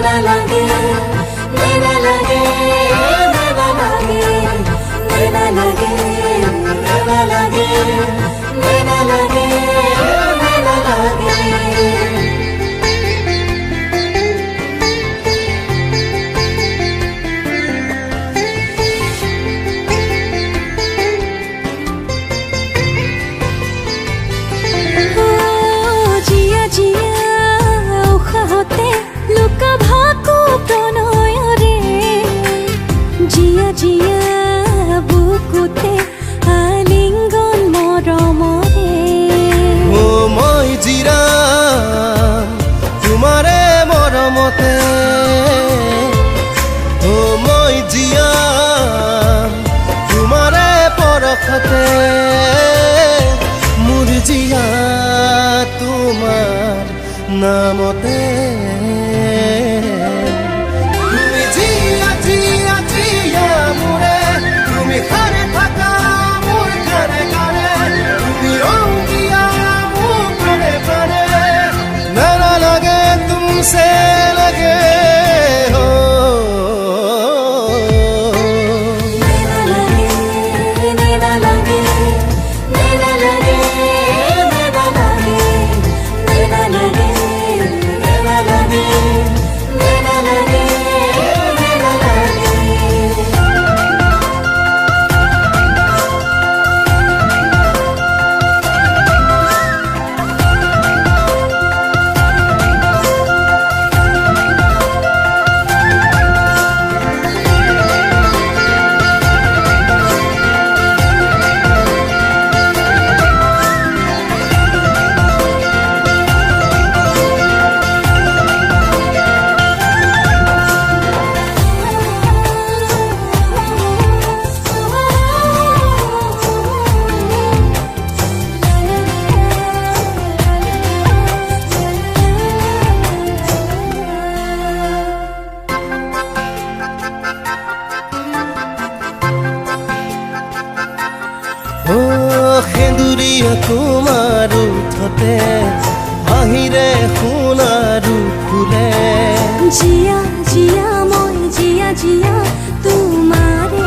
নেনা লাগে নেনা লাগে নেনা লাগে নেনা লাগে নেনা লাগে নেনা লাগে নেনা লাগে বুকুতে আলিঙ্গন মৰমৰে ও মই জিৰাম তোমাৰে মৰমতে ও মই জিয়াম তোমাৰে পৰখতে মোৰ জিয়া তোমাৰ নামতে से लगे हो नेना लगे नेना लगे नेना लगे नेना लगे नेना लगे नेना लगे नेना लगे नेना लगे সেন্দুৰীয়া তোমাৰ উঠতে আহিৰে সোণাৰু ফুলে জিয়া জিয়া মই জিয়া জিয়া তোমাৰে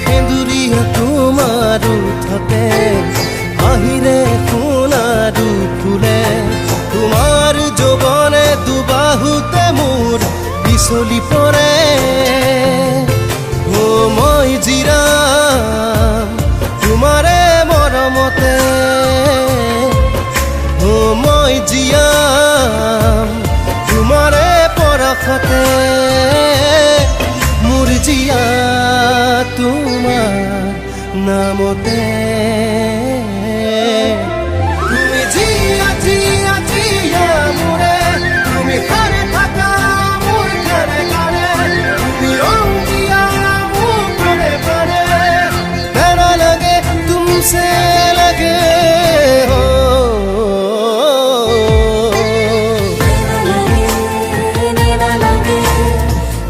সেন্দুৰীয়া তোমাৰ উঠতে আহিৰে সোণাৰু ফুলে তোমাৰ যৌৱনে দুবাহুতে মোৰ বিচলি পৰে ও মই জিৰাম তোমাৰে মৰমতে ও মই জিয়াম তোমাৰে পৰখতে মোৰ জিয়া তোমাৰ নামতে তুমি জিয়া জিয়া জিয়া মোৰে তুমি কাৰে থাকা মোৰ কাৰে কাৰে তুমি से लगे हो नेना लगे नेना लगे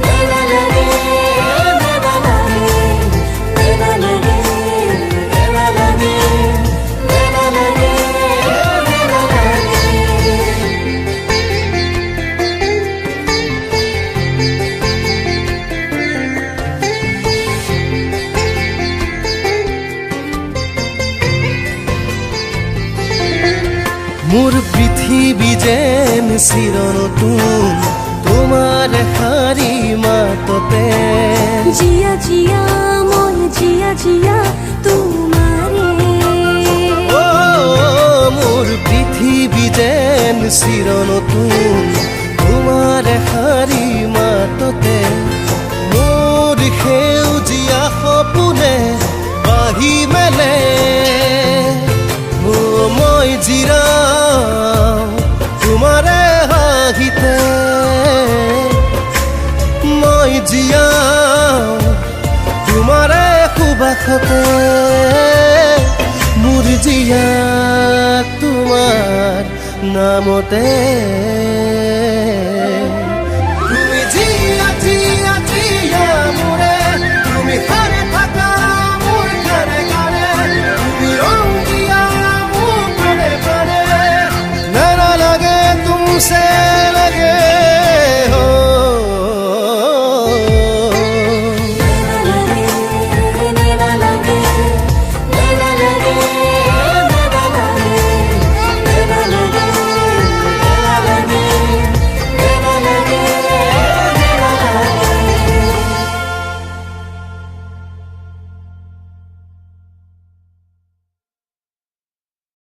नेना लगे नेना लगे नेना लगे नेना लगे नेना लगे মোর পৃথিবী যেন চিৰনতুন তোমাৰ হাৰি মাততে জিয়া জিয়া মই জিয়া জিয়া তোমাৰে ও মোৰ পৃথিবী যেন চিৰনতুন তোমাৰ হাৰি মাততে মোৰ সেউজীয়া সপোনে বাঢ়ি মেলে মই জিৰাম তোমাৰে হাঁহিতে মই জিয়াম তোমাৰে সুবাসতে মোৰ জিয়া তোমাৰ নামতে